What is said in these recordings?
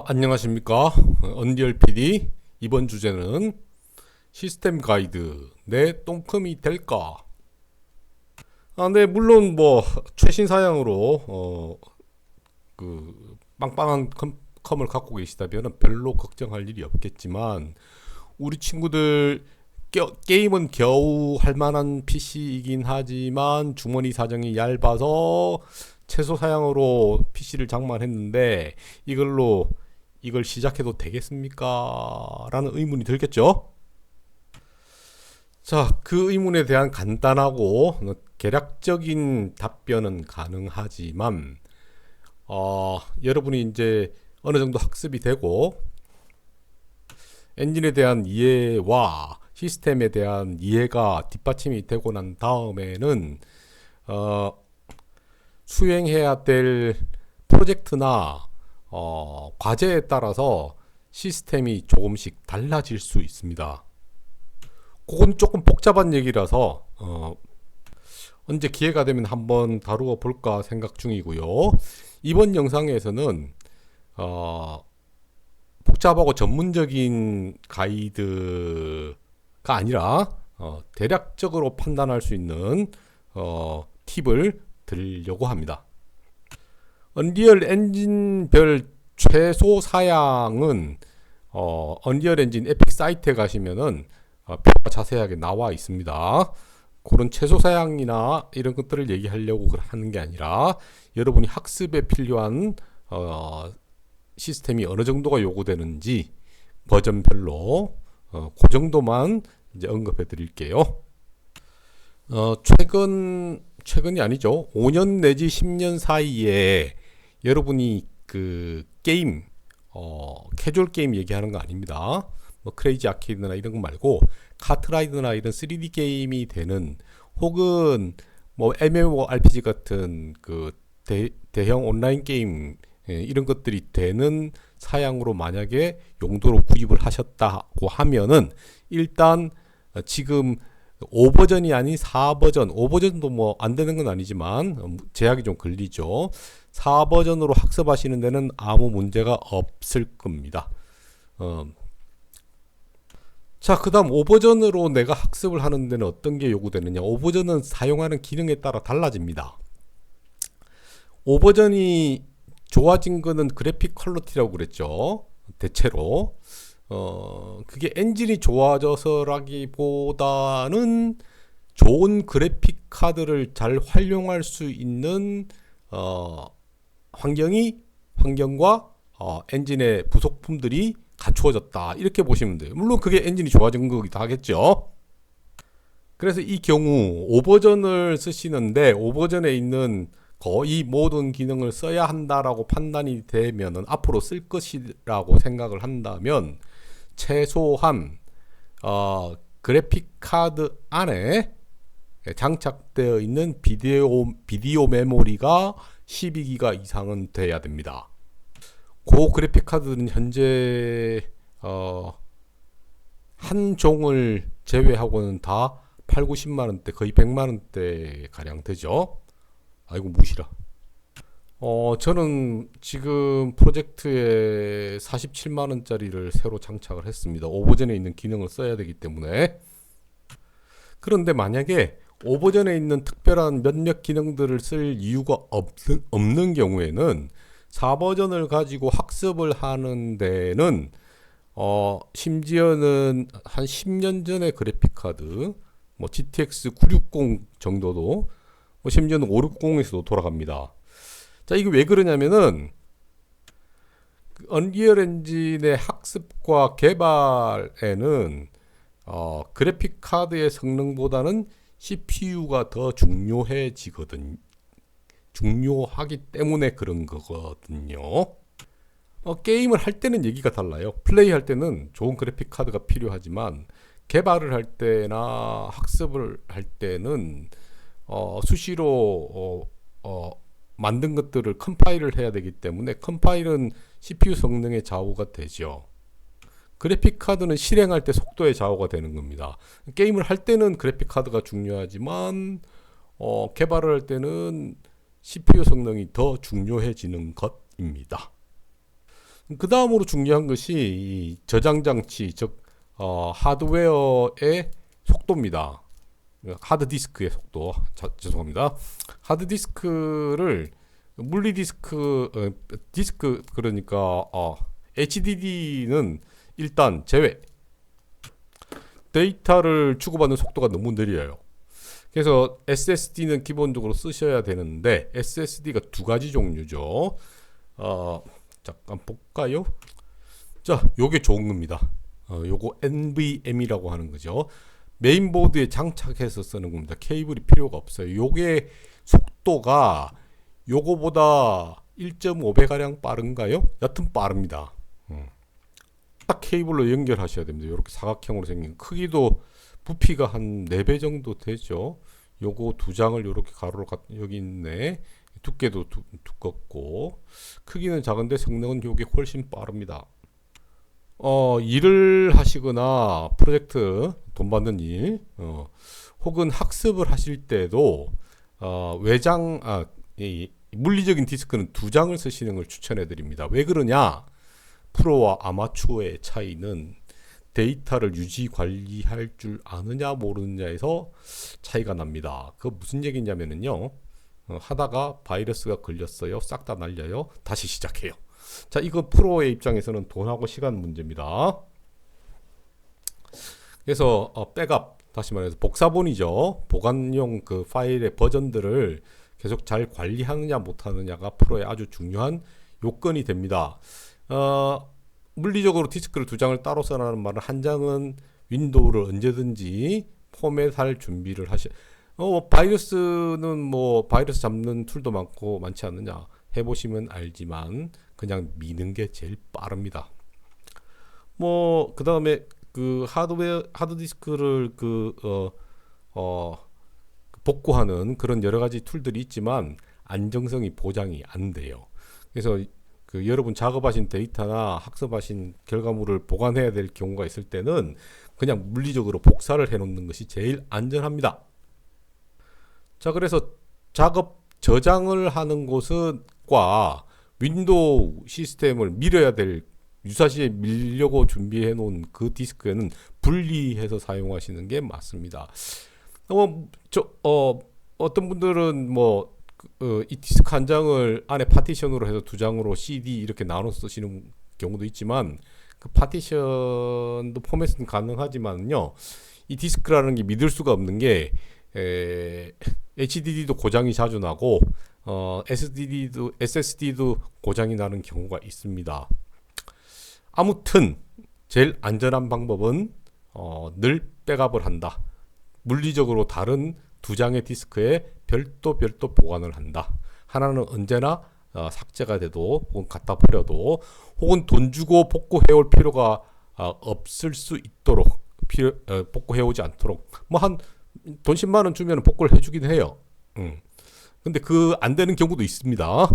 안녕하십니까. 언리얼 PD. 이번 주제는 시스템 가이드 내 똥컴이 될까? 네, 물론 뭐 최신 사양으로 빵빵한 컴을 갖고 계시다면 별로 걱정할 일이 없겠지만 우리 친구들 게임은 겨우 할 만한 PC이긴 하지만 주머니 사정이 얇아서 최소 사양으로 PC를 장만했는데 이걸 시작해도 되겠습니까? 라는 의문이 들겠죠? 자, 그 의문에 대한 간단하고 개략적인 답변은 가능하지만 여러분이 이제 어느 정도 학습이 되고 엔진에 대한 이해와 시스템에 대한 이해가 뒷받침이 되고 난 다음에는 수행해야 될 프로젝트나 과제에 따라서 시스템이 조금씩 달라질 수 있습니다. 그건 조금 복잡한 얘기라서 언제 기회가 되면 한번 다루어 볼까 생각 중이고요. 이번 영상에서는 복잡하고 전문적인 가이드가 아니라 대략적으로 판단할 수 있는 팁을 드리려고 합니다. 언리얼 엔진별 최소 사양은 언리얼 엔진 에픽 사이트에 가시면은 표가 자세하게 나와 있습니다. 그런 최소 사양이나 이런 것들을 얘기하려고 하는 게 아니라 여러분이 학습에 필요한 시스템이 어느 정도가 요구되는지 버전별로 그 정도만 이제 언급해 드릴게요. 최근이 아니죠. 5년 내지 10년 사이에 여러분이 그 게임, 캐주얼 게임 얘기하는 거 아닙니다. 뭐 크레이지 아케이드나 이런 거 말고 카트라이드나 이런 3D 게임이 되는 혹은 뭐 MMORPG 같은 그 대형 온라인 게임 이런 것들이 되는 사양으로 만약에 용도로 구입을 하셨다고 하면은 일단 지금 5버전이 아닌 4버전, 5버전도 뭐 안 되는 건 아니지만 제약이 좀 걸리죠. 4버전으로 학습하시는 데는 아무 문제가 없을 겁니다. 자, 그 다음 5버전으로 내가 학습을 하는 데는 어떤 게 요구되느냐. 5버전은 사용하는 기능에 따라 달라집니다. 5버전이 좋아진 거는 그래픽 퀄리티라고 그랬죠. 대체로. 그게 엔진이 좋아져서라기보다는 좋은 그래픽 카드를 잘 활용할 수 있는 환경과 엔진의 부속품들이 갖추어졌다 이렇게 보시면 돼요. 물론 그게 엔진이 좋아진 거기도 하겠죠. 그래서 이 경우 5버전을 쓰시는데 5버전에 있는 거의 모든 기능을 써야 한다라고 판단이 되면은 앞으로 쓸 것이라고 생각을 한다면 최소한 그래픽 카드 안에 장착되어 있는 비디오 메모리가 12기가 이상은 돼야 됩니다. 그 그래픽 카드는 현재 한 종을 제외하고는 다 8, 90만원대 거의 100만원대 가량 되죠. 아이고 무시라. 저는 지금 프로젝트에 47만원짜리를 새로 장착을 했습니다. 5버전에 있는 기능을 써야 되기 때문에. 그런데 만약에 5버전에 있는 특별한 몇몇 기능들을 쓸 이유가 없는 경우에는 4버전을 가지고 학습을 하는 데는 심지어는 한 10년 전의 그래픽카드 뭐 GTX 960 정도도 뭐 심지어는 560에서도 돌아갑니다. 자, 이게 왜 그러냐면은 언리얼 엔진의 학습과 개발에는 그래픽 카드의 성능보다는 CPU가 더 중요하기 때문에 그런 거거든요. 게임을 할 때는 얘기가 달라요. 플레이 할 때는 좋은 그래픽 카드가 필요하지만 개발을 할 때나 학습을 할 때는 수시로 만든 것들을 컴파일을 해야 되기 때문에 컴파일은 CPU 성능의 좌우가 되죠. 그래픽 카드는 실행할 때 속도의 좌우가 되는 겁니다. 게임을 할 때는 그래픽 카드가 중요하지만 개발을 할 때는 CPU 성능이 더 중요해지는 것입니다. 그 다음으로 중요한 것이 이 저장 장치, 즉 하드웨어의 속도입니다. 하드디스크의 속도. 죄송합니다. 하드디스크를 물리디스크, 디스크 그러니까 HDD는 일단 제외. 데이터를 주고받는 속도가 너무 느려요. 그래서 SSD는 기본적으로 쓰셔야 되는데 SSD가 두 가지 종류죠. 잠깐 볼까요? 자, 요게 좋은 겁니다. 요거 NVMe라고 하는 거죠. 메인보드에 장착해서 쓰는 겁니다. 케이블이 필요가 없어요. 요게 속도가 요거보다 1.5배 가량 빠른가요? 여튼 빠릅니다. 딱 케이블로 연결하셔야 됩니다. 이렇게 사각형으로 생긴 크기도 부피가 한 4배 정도 되죠. 요거 두 장을 이렇게 가로로 여기 있네. 두께도 두껍고 크기는 작은데 성능은 요게 훨씬 빠릅니다. 일을 하시거나 프로젝트 돈 받는 일 혹은 학습을 하실 때도 외장 이 물리적인 디스크는 두 장을 쓰시는 걸 추천해 드립니다. 왜 그러냐? 프로와 아마추어의 차이는 데이터를 유지 관리할 줄 아느냐 모르느냐에서 차이가 납니다. 그 무슨 얘기냐면요. 하다가 바이러스가 걸렸어요. 싹 다 날려요. 다시 시작해요. 자, 이거 프로의 입장에서는 돈하고 시간 문제입니다. 그래서 백업, 다시 말해서 복사본이죠. 보관용 그 파일의 버전들을 계속 잘 관리하느냐 못하느냐가 프로의 아주 중요한 요건이 됩니다. 물리적으로 디스크를 두 장을 따로 써라는 말은 한 장은 윈도우를 언제든지 포맷할 준비를 바이러스는 뭐 바이러스 잡는 툴도 많지 않느냐 해보시면 알지만 그냥 미는 게 제일 빠릅니다. 그 다음에 그 하드디스크를 복구하는 그런 여러 가지 툴들이 있지만 안정성이 보장이 안 돼요. 그래서 여러분 작업하신 데이터나 학습하신 결과물을 보관해야 될 경우가 있을 때는 그냥 물리적으로 복사를 해 놓는 것이 제일 안전합니다. 자, 그래서 작업 저장을 하는 곳과 윈도우 시스템을 밀어야 될 유사시에 밀려고 준비해 놓은 그 디스크에는 분리해서 사용하시는 게 맞습니다. 어떤 분들은 이 디스크 한 장을 안에 파티션으로 해서 두 장으로 CD 이렇게 나눠 쓰시는 경우도 있지만 그 파티션도 포맷은 가능하지만요. 이 디스크라는 게 믿을 수가 없는 게 HDD도 고장이 자주 나고 SSD도 고장이 나는 경우가 있습니다. 아무튼 제일 안전한 방법은 늘 백업을 한다. 물리적으로 다른 두 장의 디스크에 별도 보관을 한다. 하나는 언제나 삭제가 돼도 혹은 갖다 버려도 혹은 돈 주고 복구해올 필요가 없을 수 있도록 복구해오지 않도록 한 돈 10만 원 주면 복구를 해주긴 해요. 근데 안 되는 경우도 있습니다.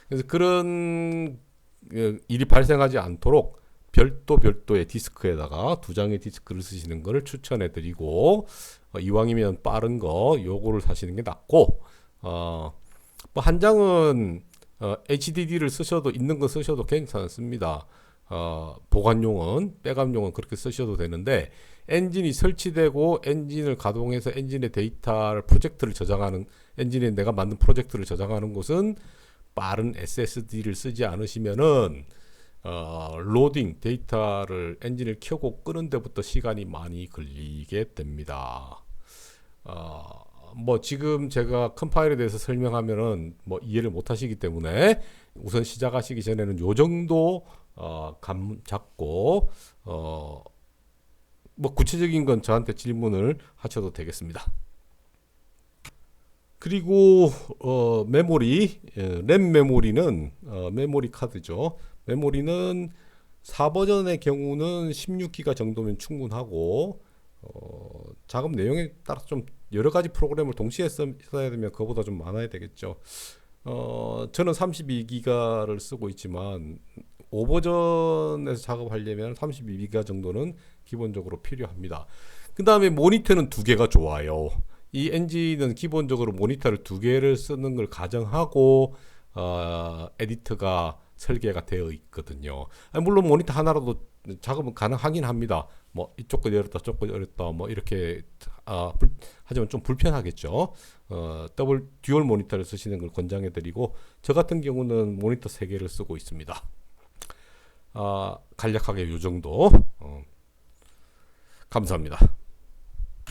그래서 그런 일이 발생하지 않도록 별도의 디스크에다가 두 장의 디스크를 쓰시는 것을 추천해 드리고 이왕이면 빠른 거 요거를 사시는 게 낫고 한 장은 HDD를 쓰셔도 있는 거 쓰셔도 괜찮습니다. 보관용은 백업용은 그렇게 쓰셔도 되는데 엔진이 설치되고 엔진을 가동해서 엔진의 데이터를 프로젝트를 저장하는 엔진에 내가 만든 프로젝트를 저장하는 곳은 빠른 SSD를 쓰지 않으시면은 로딩 데이터를 엔진을 켜고 끄는 데부터 시간이 많이 걸리게 됩니다. 지금 제가 컴파일에 대해서 설명하면은 이해를 못 하시기 때문에 우선 시작하시기 전에는 요 정도 감 잡고 구체적인 건 저한테 질문을 하셔도 되겠습니다. 그리고 메모리, 램 메모리는 메모리 카드죠. 메모리는 4버전의 경우는 16기가 정도면 충분하고 작업 내용에 따라서 좀 여러 가지 프로그램을 동시에 써야 되면 그거보다 좀 많아야 되겠죠. 저는 32기가를 쓰고 있지만 5버전에서 작업하려면 32기가 정도는 기본적으로 필요합니다. 그 다음에 모니터는 2개가 좋아요. 이 엔진은 기본적으로 모니터를 2개를 쓰는 걸 가정하고 에디터가 설계가 되어 있거든요. 물론 모니터 하나로도 작업은 가능하긴 합니다. 뭐 이쪽 거 열었다 저쪽 거 열었다 뭐 이렇게 하지만 좀 불편하겠죠. 듀얼 모니터를 쓰시는 걸 권장해 드리고, 저 같은 경우는 모니터 3개를 쓰고 있습니다. 간략하게 요 정도. 감사합니다.